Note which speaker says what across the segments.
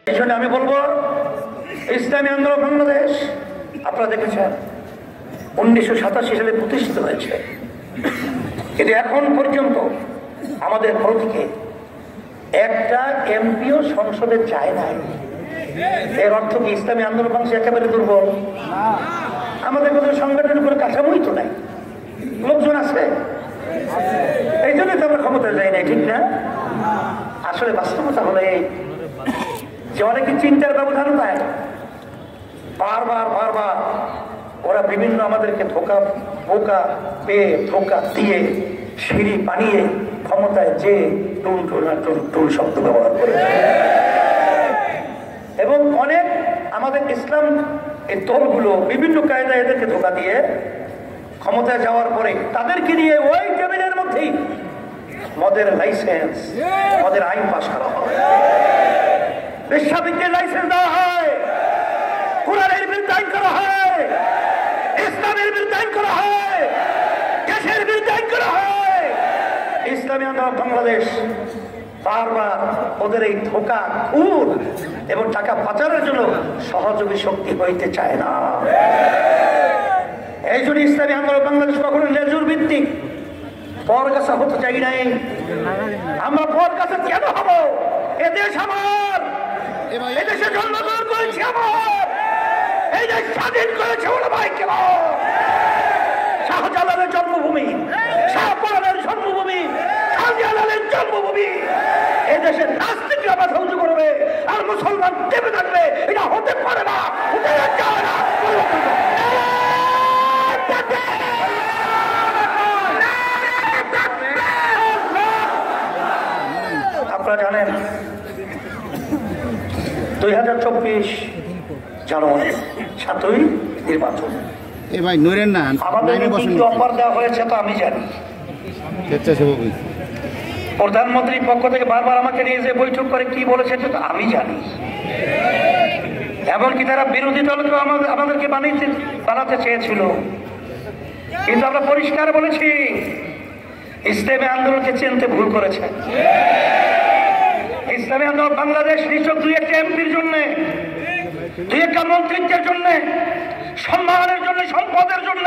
Speaker 1: এই জন্য আমি বলবো ইসলামী আন্দোলন বাংলাদেশ আপনারা দেখেছেন 1987 সালে প্রতিষ্ঠিত হয়েছে, কিন্তু এখন পর্যন্ত আমাদের প্রতীকে একটা এমপিও সংসদে যায় নাই। এর অর্থ কি ইসলামী আন্দোলন বাংলাদেশ একেবারে দুর্বল? আমাদের কোনো সংগঠনের কোনো কাঠামোই তো নাই, লোকজন আছে, এই জন্য তো আমরা ক্ষমতায় যাই নাই, ঠিক না? আসলে বাস্তবতা হলো এই যে অনেকে চিন্তার ব্যবধান পায়, বারবার বারবার ওরা বিভিন্ন আমাদেরকে ধোকা পেয়ে ধোকা দিয়ে সিঁড়ি বানিয়ে ক্ষমতায় যে টুল শব্দ ব্যবহার করে, এবং অনেক আমাদের ইসলাম এই দলগুলো বিভিন্ন কায়দায় এদেরকে ধোকা দিয়ে ক্ষমতায় যাওয়ার পরে তাদেরকে নিয়ে ওই টেবিলের মধ্যেই মদের লাইসেন্স, মদের আইন পাশ করা হয়, বেশ্যাবৃত্তির লাইসেন্স দেওয়া হয়, কোরআনের বিরুদ্ধে আইন করা হয়, ইসলামের বিরুদ্ধে আইন করা হয়, দেশের বিরুদ্ধে আইন করা হয়। ইসলামী আন্দোলন বাংলাদেশ বারবার ওদের এই ধোকা, খুন এবং টাকা পাচারের জন্য সহযোগী শক্তি হইতে চায় না। এই জন্য ইসলামী আন্দোলন বাংলাদেশ কখনো লেজুর ভিত্তিক পর কাছে হতে চাই নাই। আমরা পর কাছে কেন হব? এদেশ আমার, এদেশে জন্মগ্রহণ করেছি আমার, এই দেশ স্বাধীন করেছে ওলামায়ে কেরাম। শাহজালালের জন্মভূমি, শাহপরানের জন্মভূমি, শাহজালালের জন্মভূমি। এই দেশের নাস্তিকরা মাথা উঁচু করবে আর মুসলমান দেবে থাকবে, এটা হতে পারে না, হতে চায় না। আপনারা জানেন 2024 জানুয়ারি 7ই নির্বাচন। আমাদের অফার দেওয়া হয়েছে তো আমি জানি, প্রধানমন্ত্রীর পক্ষ থেকে বারবার আমাকে নিয়ে যে বৈঠক করে কি বলেছে তো আমি জানি। এমনকি তারা বিরোধী দলকেও আমাদেরকে বানাতে চেয়েছিল, কিন্তু আমরা পরিষ্কার বলেছি ইসলামী আন্দোলনকে চিনতে ভুল করেছে। ইসলামী আন্দোলন বাংলাদেশ নিছক 2-1 এমপির জন্য, 2-1 মন্ত্রিত্বের জন্য, সম্মানের জন্য, সম্পদের জন্য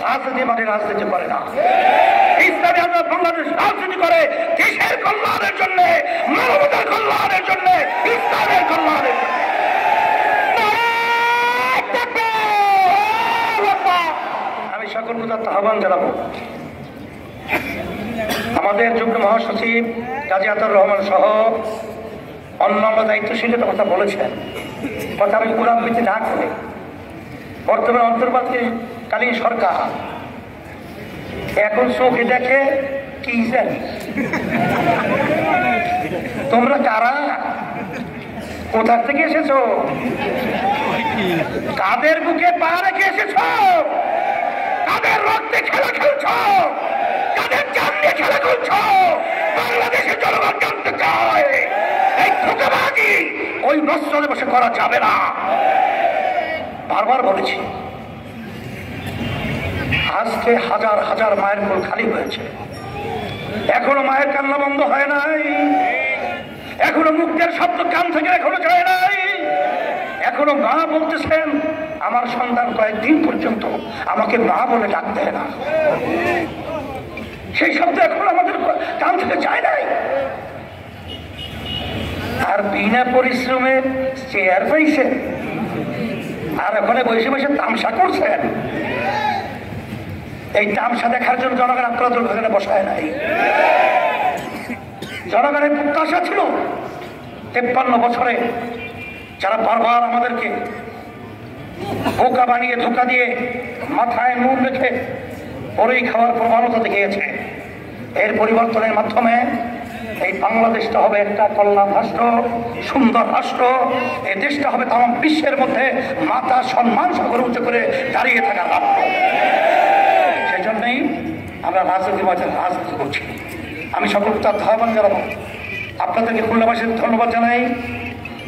Speaker 1: রাজনীতি মানে রাজনীতি করে না। ইসলামী আন্দোলন বাংলাদেশ রাজনীতি করে দেশের কল্যাণের জন্য, মানবতার কল্যাণের জন্য, ইসলামের কল্যাণের জন্য। আমি সকল প্রধান আহ্বান জানাবো, আমাদের যুগ্ম মহাসচিব কাজী আতাউর রহমান সহ অন্যান্য দায়িত্বশীলের কথা বলেছেন, কথা আমি পুরাবৃত্তি না করে বর্তমানে অন্তর্বর্তীকালীন সরকার এখন চোখে দেখে কি জানি তোমরা কারা, কোথা থেকে এসেছো, কাদের বুকে পা রেখে এসেছো, কাদের রক্তে খেলা খেলছো, কাদের জান দিয়ে খেলা করছো, বাংলাদেশের জনগণ জানতে চায়। এই ধোঁকাবাজি ওই নস্যলে বসে করা যাবে না। বারবার বলেছি, আজকে হাজার হাজার মায়ের কোল খালি হয়েছে, এখনো মায়ের কান্না বন্ধ হয় নাই, এখনো মুক্তের শব্দ কান থেকে এখনো যায় নাই। এখনো মা বলতেছেন আমার সন্তান কয়েকদিন পর্যন্ত আমাকে মা বলে ডাকতে না, সেই শব্দ এখন আমাদের কান থেকে যায় নাই। আর বিনা পরিশ্রমে চেয়ার পাইছে, আর ওখানে বসে বসে তামসা করছেন। এই তামসা দেখার জন্য জনগণ আপনারা দুর্ভাগ্যে বসায় নাই। জনগণের প্রত্যাশা ছিল 53 বছরে যারা বারবার আমাদেরকে বোকা বানিয়ে ধোকা দিয়ে মাথায় নুন রেখে পরেই খাওয়ার প্রবণতা দেখিয়েছে, এর পরিবর্তনের মাধ্যমে এই বাংলাদেশটা হবে একটা কল্যাণ রাষ্ট্র, সুন্দর রাষ্ট্র। এই দেশটা হবে তাম বিশ্বের মধ্যে মাথা সম্মান সাগর উঁচু করে দাঁড়িয়ে থাকা রাষ্ট্র। সেই জন্যই আমরা রাজনীতির মাঝে রাজনীতি করছি। আমি সকল তার আহ্বান জানাবো, আপনাদেরকে খুলনাবাসীর ধন্যবাদ জানাই।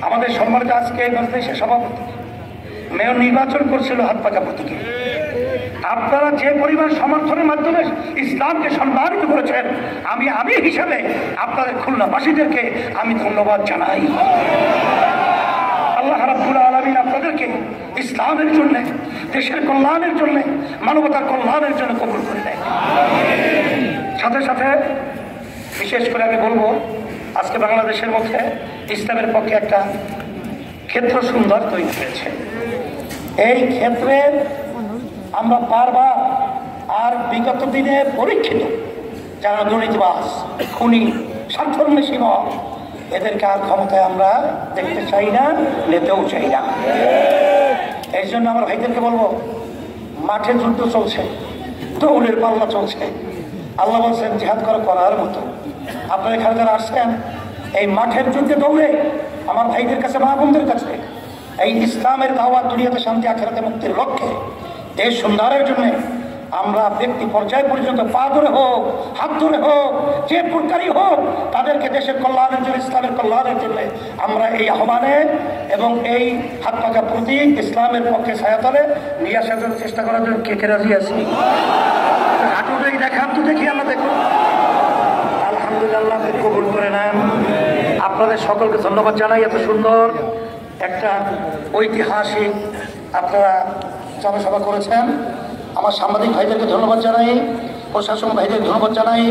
Speaker 1: আমাদের সম্মানিত আজকে এই বাংলাদেশের সভাপতি মেয়র নির্বাচন করছিল হাত পাকা প্রতীকে, আপনারা যে পরিমাণ সমর্থনের মাধ্যমে ইসলামকে সম্মানিত করেছেন, আমি হিসাবে আপনাদের খুলনাবাসীদেরকে আমি ধন্যবাদ জানাই। আল্লাহ রাব্বুল আলামিন আপনাদেরকে ইসলামের জন্য, দেশের কল্যাণের জন্য, মানবতার কল্যাণের জন্য কবুল করে নেয়। সাথে সাথে বিশেষ করে আমি বলবো, আজকে বাংলাদেশের মধ্যে ইসলামের পক্ষে একটা ক্ষেত্র সুন্দর তৈরি হয়েছে। এই ক্ষেত্রে আমরা বারবার আর বিগত দিনে পরীক্ষিত যারা দুর্নীতিবাজ, খুনি, স্বার্থন্বেষী, এদেরকে আর ক্ষমতায় আমরা দেখতে চাই না, নিতেও চাই না। এই জন্য আমার ভাইদেরকে বলবো, মাঠে যুদ্ধ চলছে, দৌড়ের পাল্লা চলছে। আল্লাহ বলছেন জিহাদ করার মতো। আপনারা এখানে যারা আসছেন, এই মাঠের যুদ্ধে দৌড়ে আমার ভাইদের কাছে, মা বোনদের কাছে এই ইসলামের দাওয়াত, দুনিয়াতে শান্তি, আখিরাতে মুক্তির লক্ষ্যে, দেশ সুন্দরের জন্য আমরা ব্যক্তি পর্যায় পর্যন্ত পা ধরে হোক, হাত ধরে হোক, যে প্রকারই হোক, তাদেরকে দেশের কল্যাণের জন্য, ইসলামের কল্যাণের জন্য আমরা এই আহ্বানে এবং এই হাত পাকা প্রতীক ইসলামের পক্ষে ছায়াতলে নিয়ে আসার জন্য চেষ্টা করার জন্য কে রাজি আছি? হাঁটু দেখি, দেখান তো দেখি, আমরা দেখুন। আলহামদুলিল্লাহ, কবুল করে নেন। আপনাদের সকলকে ধন্যবাদ জানাই। এত সুন্দর একটা ঐতিহাসিক আপনারা জনসভা করেছেন। আমার সাংবাদিক ভাইদেরকে ধন্যবাদ জানাই, প্রশাসন ভাইদেরকে ধন্যবাদ জানাই,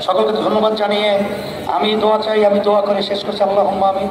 Speaker 1: সকলকে ধন্যবাদ জানিয়ে আমি দোয়া চাই, আমি দোয়া করে শেষ করছি। আল্লাহুম্মা আমিন।